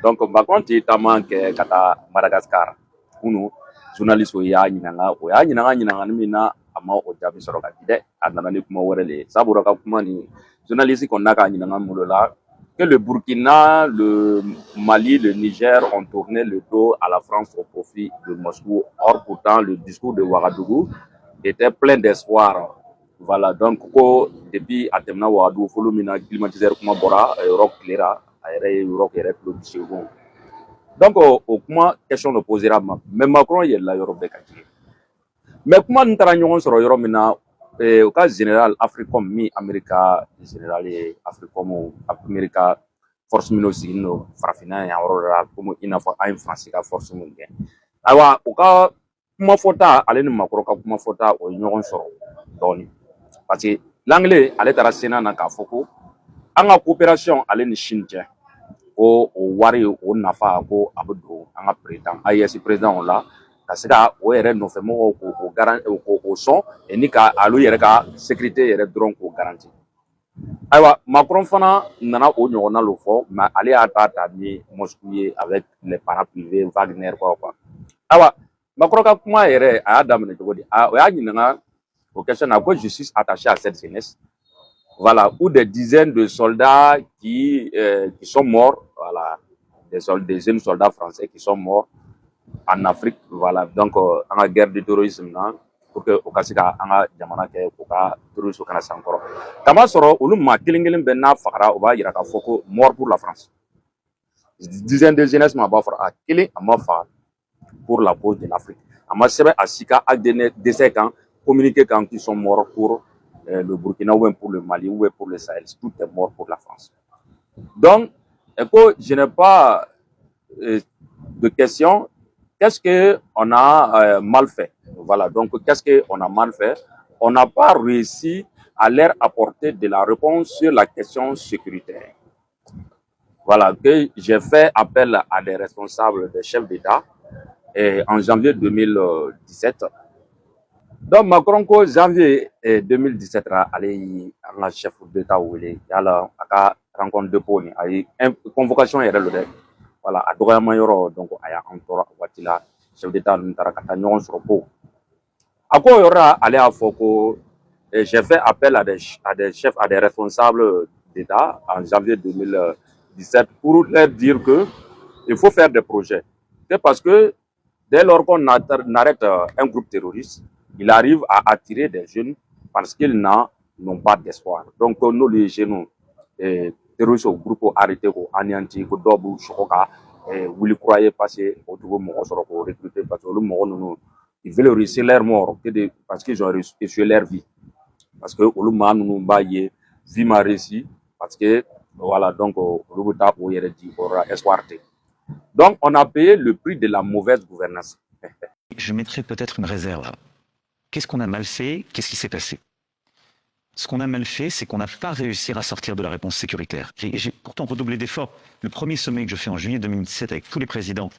Donc Macron ti tama ke kata Madagascar kunu journaliste o y'a ɲinanga ni min na a ma o jaabi sɔrɔ ka di dɛ a nana ni kuma wɛrɛ le sabula ka kuma ni journaliste kɔnɔna k'a ɲinanga mun la que le Burkina, le Mali, le Niger ont tourné le dos à la France au profit de Moscou. Or pourtant le discours de Ouagadougou était plein d'espoir. Voilà, donc depuis a tɛmɛna Ouagadougou folo min na climatiseur kuma bɔra yɔrɔ tilera a yɛrɛ ye yɔrɔ yɛrɛ tulo segon. Donc o kuma question de posera ma mais Macron yɛlɛla yɔrɔ bɛɛ ka jigin mais kuma n taara ɲɔgɔn sɔrɔ yɔrɔ min na u ka général Africom min Amerika général ye Africom Amerika force minnu sigilen don farafinna yan yɔrɔ la comme i n'a fɔ an ye Faransi ka force minnu kɛ ayiwa u ka kuma fɔta ale ni Macron ka kuma fɔta o ye ɲɔgɔn sɔrɔ dɔɔni parce que l'anglais ale taara Sénat na k'a fɔ ko an ka coopération ale ni Chine cɛ o wari o nafa ko a bɛ don an ka président AES président o la ka se ka o yɛrɛ nɔfɛ mɔgɔw k'o sɔn ni ka alo yɛrɛ ka sécurité yɛrɛ dɔrɔn k'o garanti ayiwa Macron fana nana o ɲɔgɔnna lo fɔ mais ale y'a ta ni Moscou ye avec les parents privés Wagner quoi ayiwa Macron ka kuma yɛrɛ a y'a daminɛ cogo di o y'a ɲininka o question na ko je suis attaché à cette jeunesse voilà, ou des dizaines de soldats qui sont morts, voilà, des jeunes soldats français qui sont morts en Afrique, voilà, donc en la guerre du terrorisme, pour que au cas où jamana ke ko ka terrorisme kana sankoro. Kama soro olu ma kelen benna fakara o ba yira ka foko mort pour la France. Dizaines de jeunesse ma ba fara kelen a ma fa pour la cause de l'Afrique. Ama sebe asika ak décès quand communiquer quand ils sont morts pour le Burkina ou pour le Mali ou pour le Sahel, tout est mort pour la France. Donc, je n'ai pas de question. Qu'est-ce qu'on a mal fait? Voilà, donc qu'est-ce qu'on a mal fait? On n'a pas réussi à leur apporter de la réponse sur la question sécuritaire. Voilà, que j'ai fait appel à des responsables, des chefs d'État en janvier 2017. Donc Macron ko janvier 2017 ale an ka chef d'État wele yala a ka rencontre de poni ay convocation yɛrɛ lo dɛ voilà a dɔgɔyama yɔrɔ donc a y'an tɔɔrɔ a waati la chef d'État ninnu taara ka taa ɲɔgɔn sɔrɔ po a ko yɔrɔ ale y'a fɔ ko j'ai fait appel à des chefs à des responsables d'État en janvier 2017 pour leur dire que il faut faire des projets. C'est parce que dès lors qu'on arrête un groupe terroriste, il arrive à attirer des jeunes parce qu'ils n'ont pas d'espoir. Donc, nous, les jeunes, terroristes au groupe arrêté, anéanti, dobu, chocoka, vous croyez passer au tout monde pour recruter parce que le monde, ils veulent réussir leur mort parce qu'ils ont réussi leur vie. Parce que le monde nous va y vie ma réussi parce que voilà, donc, le bouta pour y aura espoir. Donc, on a payé le prix de la mauvaise gouvernance. Je mettrais peut-être une réserve. Qu'est-ce qu'on a mal fait? Qu'est-ce qui s'est passé? Ce qu'on a mal fait, c'est qu'on n'a pas réussi à sortir de la réponse sécuritaire. J'ai pourtant redoublé d'efforts. Le premier sommet que je fais en juillet 2017 avec tous les présidents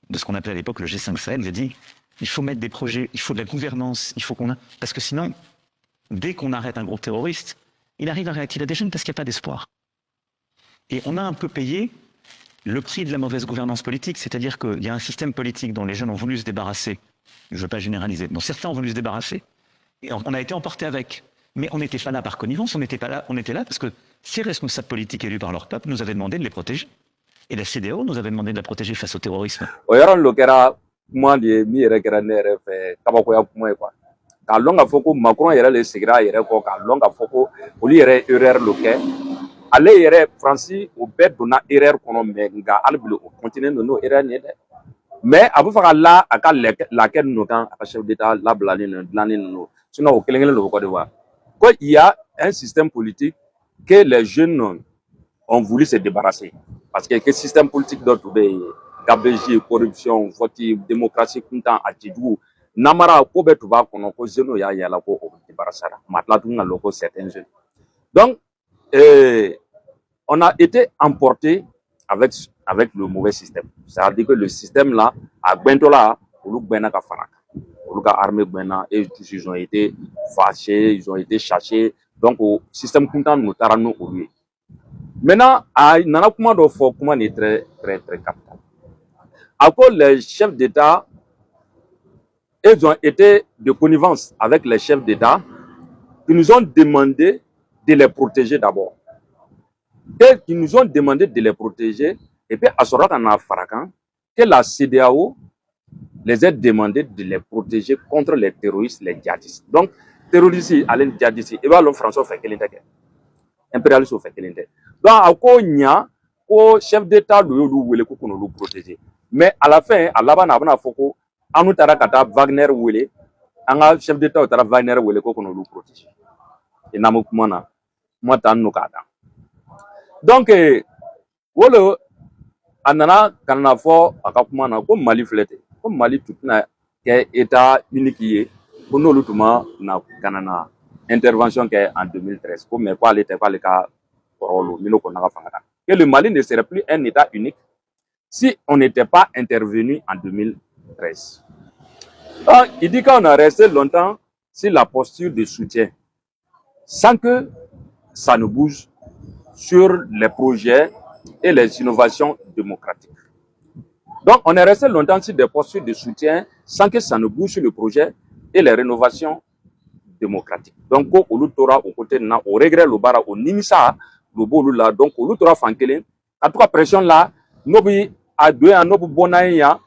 de ce qu'on appelait à l'époque le G5 Sahel, j'ai dit, il faut mettre des projets, il faut de la gouvernance, il faut qu'on a... Parce que sinon, dès qu'on arrête un groupe terroriste, il arrive à réactiver des jeunes parce qu'il n'y a pas d'espoir. Et on a un peu payé le prix de la mauvaise gouvernance politique, c'est-à-dire qu'il y a un système politique dont les jeunes ont voulu se débarrasser, je ne veux pas généraliser, dont certains ont voulu se débarrasser, et on a été emporté avec. Mais on n'était pas là par connivence, on était là parce que ces responsables politiques élus par leur peuple nous avaient demandé de les protéger. Et la CEDEAO nous avait demandé de la protéger face au terrorisme. Ka lɔn ka fɔ ko Macron yɛrɛ le sigira a yɛrɛ kɔ ka lɔn ka fɔ ko olu yɛrɛ erreur lo kɛ ale yɛrɛ Faransi o bɛɛ donna erreur kɔnɔ mais nka hali bi o continue n'o erreur nin ye dɛ mais a bɛ fɛ ka a ka lakɛ ninnu kan a ka chef d'État labilalen ninnu dilannen ninnu sinon o kelen kelen de bɛ Côte d'Ivoire ko il y a un système politique que les jeunes ont voulu se débarrasser parce que système politique dɔ tun bɛ yen gabegie corruption vote démocratie kuntan a cɛjugu namara ko bɛ tun b'a kɔnɔ ko jeunes y'a yala ko o débarrassera ma tila tun ka lɔ ko certains jeunes donc on a été emporté avec le mauvais système. C'est-à-dire que le système là, à Bentola, armée et tous ils ont été fâchés, ils ont été chassés. Donc, au système content nous tarano au lieu. Maintenant, il y a comment est très, très, très capital. À cause les chefs d'État, ils ont été de connivence avec les chefs d'État qui nous ont demandé de les protéger d'abord. Qui nous ont demandé de les protéger, et puis à ce moment-là, que la CEDEAO les a demandé de les protéger contre les terroristes, les djihadistes. Donc, terroristes, les djihadistes, et bien, le français fait qu'il est impérialiste fait qu'il est. Donc, à quoi il y a, au chef d'État, le protéger. Mais à la fin, à la fin, on a fait que, nous avons Wagner, un chef d'État, Wagner, qu'on protéger. Et n'a pas donc, wolo anana kanana fo akakumana ko Mali flete ko Mali tutna ke état unique ko nolu tuma na kanana intervention ke en 2013 ko mais quoi l'état pas le cas rolo mino ko na fanga que le Mali ne serait plus un état unique si on n'était pas intervenu en 2013. Donc, il dit qu'on a resté longtemps sur la posture de soutien sans que ça ne bouge sur les projets et les innovations démocratiques. Donc, on est resté longtemps sur des postures de soutien sans que ça ne bouge sur le projet et les rénovations démocratiques. Donc, au Loutora, au côté de au regret, le bara, au Nimisa, le beau là, donc au Loutora Fankele, en tout cas, pression là, nobi a deux à nobu bonaïa,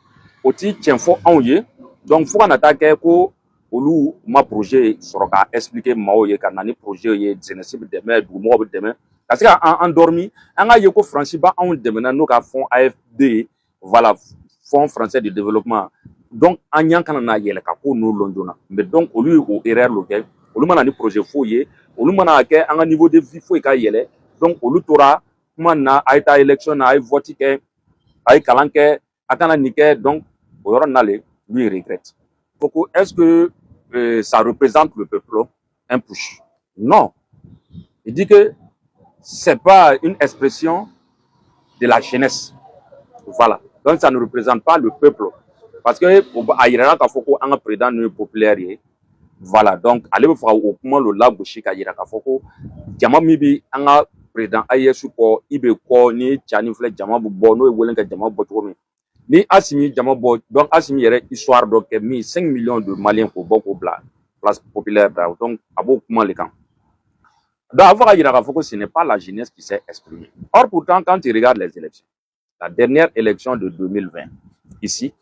au tien fort en yé. Donc, faut qu'on attaque ko olu ma projet soroka expliquer mao ye kanani projet ye zenesib demain du mo demain parce que en dormi an a yeko franchiba on demain no ka fond AFD voilà fonds français de développement donc an yan kana na yele ka ko no londona mais donc olu o erreur lo ke olu mana ni projet fo ye olu mana ke an niveau de vie fo ka yele donc olu tora kuma na aita élection na ay vote ke ay kalanke akana nike donc o yoro nale lui regrette. Est-ce que ça représente le peuple? Un push? Non. Il dit que c'est pas une expression de la jeunesse. Voilà. Donc ça ne représente pas le peuple. Parce que aïrana ka foko un président populaire. Voilà. Donc allez vous faire au comment le lac Bouchi aïrana ka foko jama mibi un président ayesu ko ibe ko ni chani fle jama bu bono e wolen ka jama boto ni Assimi Djamabo, donc Assimi y histoire donc 5 millions de Maliens pour beaucoup de place populaire. Donc, à beaucoup les camps. Donc, avoir à ce n'est pas la jeunesse qui s'est exprimée. Or, pourtant, quand tu regardes les élections, la dernière élection de 2020, ici,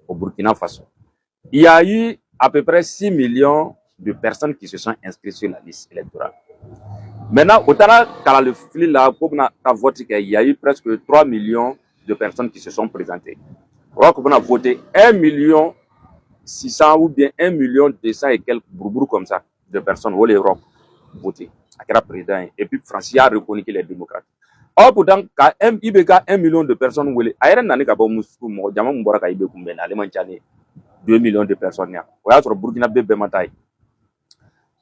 au Burkina Faso, il y a eu à peu près 6 millions de personnes qui se sont inscrites sur la liste électorale. Maintenant, au Tana, quand le fil là, il y a eu presque 3 millions de personnes qui se sont présentées. On a voté 1 million 600 ou bien 1 million 200 et quelques bourbourgs comme ça de personnes où l'Europe voté. Président. Et puis Francis a reconnu qu'il est démocrate. Or pourtant, quand il y a 1 million de personnes où il y a 2 millions de personnes.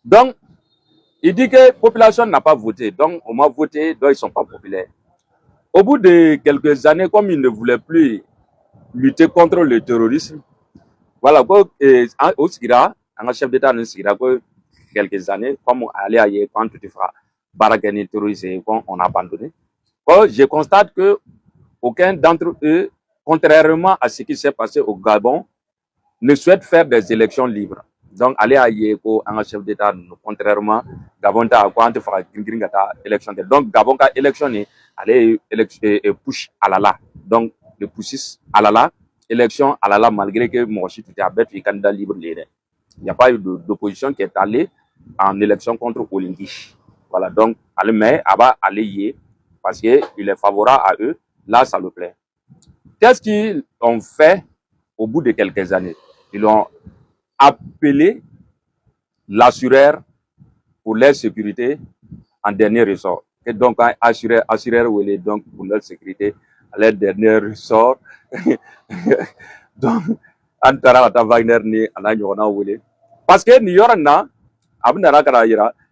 Donc, il dit que la population n'a pas voté. Donc, on m'a voté, donc ils ne sont pas populaires. Au bout de quelques années, comme ils ne voulaient plus lutter contre le terrorisme, voilà, au Sira, un chef d'État ne Sira, quelques années, comme aller ailleurs, quand tu te feras baragani terroriste, quand on a abandonné, je constate que aucun d'entre eux, contrairement à ce qui s'est passé au Gabon, ne souhaite faire des élections libres. Donc, aller à Yéko, un chef d'État, contrairement, Gabon, ta quoi, tu feras élection. Donc, Gabon, ta élection, aller push à la. Donc, le pussis à la, élection à la, malgré que moi aussi, tu es un candidat libre. Il n'y a pas eu d'opposition qui est allée en élection contre Olingi. Voilà, donc, mais Abba aller parce qu'il est favorable à eux. Là, ça le plaît. Qu'est-ce qu'ils ont fait au bout de quelques années? Ils ont appelé l'assureur pour leur sécurité en dernier ressort. Et donc, assureur donc pour leur sécurité à leur dernier ressort. Donc, parce que n'y aura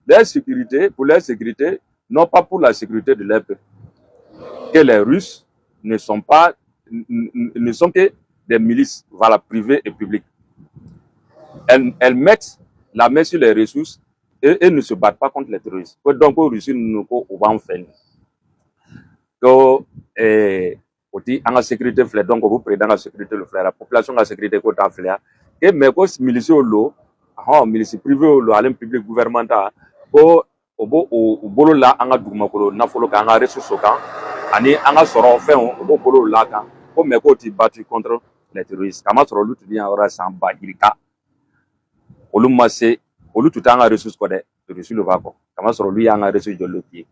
leur sécurité, pour leur sécurité, non pas pour la sécurité de leur peuple. Que les Russes ne sont que des milices, voilà, privées et publiques. Elles mettent la main sur les ressources et ne se battent pas contre les terroristes. Donc, aux Russes, nous va en faire. ko oti anga sécurité flé donc vous président la sécurité le frère la population la sécurité ko ta flé et mais ko milice lo milice privé lo alem public gouvernemental ko obo o bolo la anga duguma ko na folo ka anga ressources kan ani anga soro fin obo bolo la kan ko mais ko ti battu contre les terroristes kama soro lutu bien ora sans bagirika olu masse olu tutanga ressources ko de reçu le vako kama soro lui anga ressources de l'autre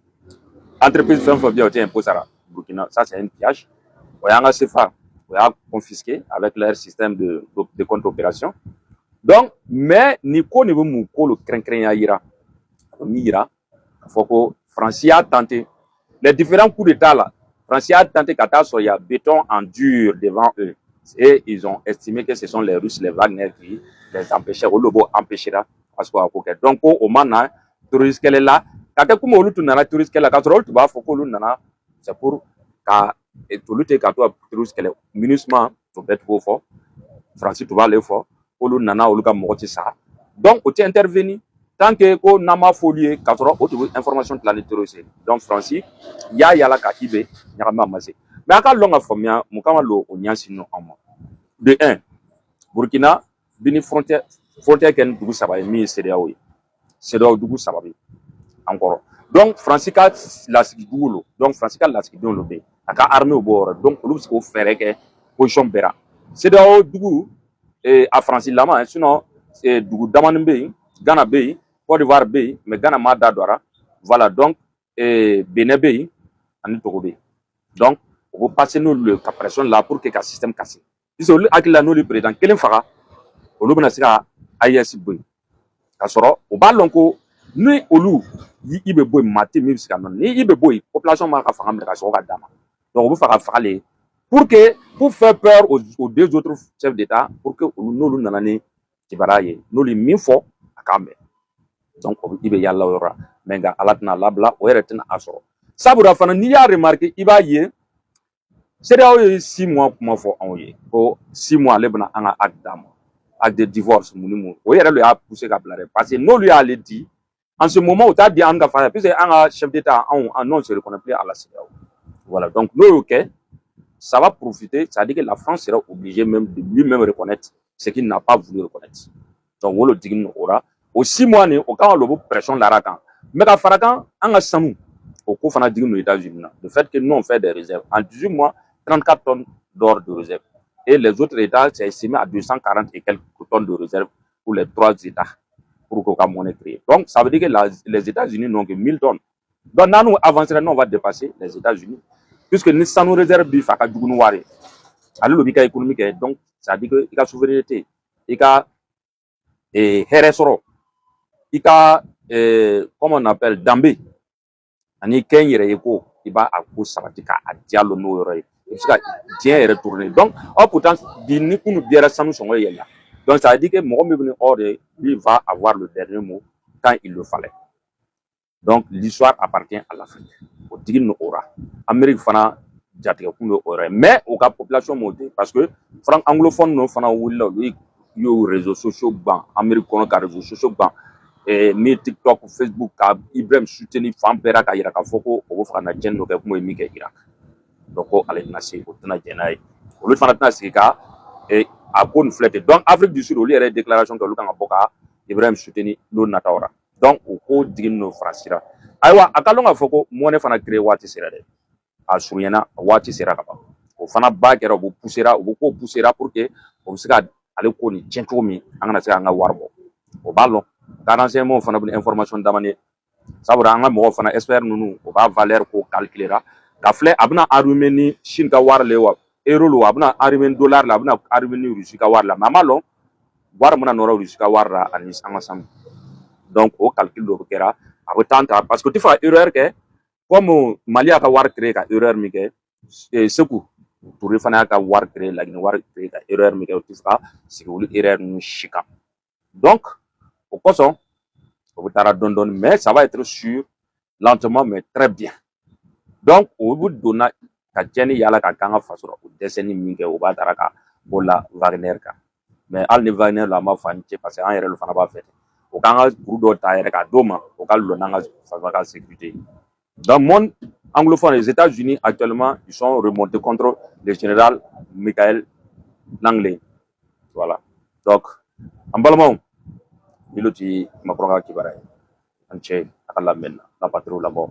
entreprise fin faut bien au impôt ça Burkina ça c'est un pillage Oyanga CFA, Oya confisqué avec leur système de compte opération. Donc, mais Nico ne veut mouko le crin à ira. Mira, faut que Francie a tenté. Les différents coups d'État là, Francie a tenté qu'à il y a béton en dur devant eux. Et ils ont estimé que ce sont les Russes, les Wagner qui les empêchaient, ou le beau empêchera. Parce qu'on a donc, au moment, touriste qu'elle est là, quand tu as tu n'as touriste qu'elle a, quand tu vas, faut que c'est pour et tout lutter quand tu as touriste qu'elle est minusement, tu vas être trop fort. Francis, tu vas aller fort. Pour le nana, ou le cas, ça. Donc, tu intervenir. Tant que ko nama folie katoro otu information planétaire aussi donc Francis ya la ka ibe nyama masé mais aka longa fomia mukama lo onyansi no amo de 1 Burkina bini frontière ken dugu sabaye mi CEDEAO dugu sabaye encore donc Francis ka la dugulo donc Francis ka la don lo be aka armée au bord donc lu ko faire que position bera CEDEAO dugu a Francis lama sinon dugu damanbe Ghana be Côte d'Ivoire B, mais Ghana ma dadora. Voilà, donc, Bénin B, en Togo B. Donc, on va passer nous le pression là pour que le système casse. Si on a qu'il a nous le président, quel est le fara? On a sera ISB. Kasoro, on va l'onko, nous, on il be boy maté, mais c'est canon. Il be boy, population marque fara, mais kasoro dama. Donc, on va faire faler pour faire peur aux deux autres chefs d'État, pour que nous n'allons pas nous les mis fort à Cameroun. Donc il y a la mais alatna labla o eretin aso sabura fana ni ya remarqué iba ye c'est là 6 mois comment faut envoyer ko 6 mois lebna anga acte de divorce munimu o yere le a poussé ka blare parce que non lui a le dit en ce moment où t'as dit anga fa puisque anga chef d'état en non se reconnaît plus à la CEDEAO voilà donc nous OK ça va profiter ça dit que la France sera obligée même de lui-même reconnaître ce qu'il n'a pas voulu reconnaître donc on le dit aura au 6 mois au cas où pression l'arakan mais à farakan en a samu au coup fana digno aux États-Unis le fait que nous on fait des réserves en 18 mois 34 tonnes d'or de réserve et les autres États c'est estimé à 240 et quelques tonnes de réserve pour les 3 États pour que la monnaie créée donc ça veut dire que les États-Unis n'ont que 1000 tonnes donc nous avancerons on va dépasser les États-Unis puisque nous sommes réserve bif à Kadjounouré alors le bica économique donc ça dit que la souveraineté et RSRO ika comment on appelle dambe ani ken yere yeko iba ako sabati ka adialo no yore iska bien retourner donc pourtant di ni kunu biera sanu songo yella donc ça veut dire que mo me hors lui va avoir le dernier mot quand il le fallait donc l'histoire appartient à l'Afrique au digin no ora Amérique fana jatiga kundo ora mais au cas population monté parce que franc anglophone no fana willa yo réseaux sociaux ban Amérique kono ka réseaux sociaux ban ni TikTok Facebook ka Ibrahim soutenir fambera ka yira ka foko o fana jendo ka kuma mi ka Irak donc ale na se o tana jenay o lu fana tana se ka a bonne flette donc Afrique du Sud o li déclaration que lu kan boka Ibrahim soutenir lo natawra donc o ko digin no frasira aywa akalonga foko mo ne fana créer wati sera de a suryana wati sera ka ba o fana ba kera o poussera o ko poussera pour que o se ka ale ko ni cento mi angana se anga warbo o ballo garantie mo fana bu information damane sabura anga mo fana expert nunu o ba valeur ko calculera ka flé abna arumeni Chine ka war lewa euro lo abna arumeni dollar la abna arumeni Russie ka war la mamalo war mona nora Russie ka war la anis anga sam donc au calcul do kera abo tanta parce que tu fais erreur que comme Mali ka war créer ka erreur mi ke seku pour fana ka war créer la war créer ka erreur mi ke tu fais c'est que erreur ni chika donc au coson mais ça va être sûr lentement mais très bien donc au bout de na ka jeni yala ka kanga fasoro o deseni minge o ba taraka bola Wagner ka mais al ni Wagner la ma fanche parce que en yere le fana ba fait o kanga pour do ta yere ka doma o ka lo nanga fa ka sécurité dans monde anglophones, les États-Unis actuellement, ils sont remontés contre le général Michael Langley. Voilà. Donc, en Balmont, il y a Macron qui va. En Tchèque, à la patrouille là-bas.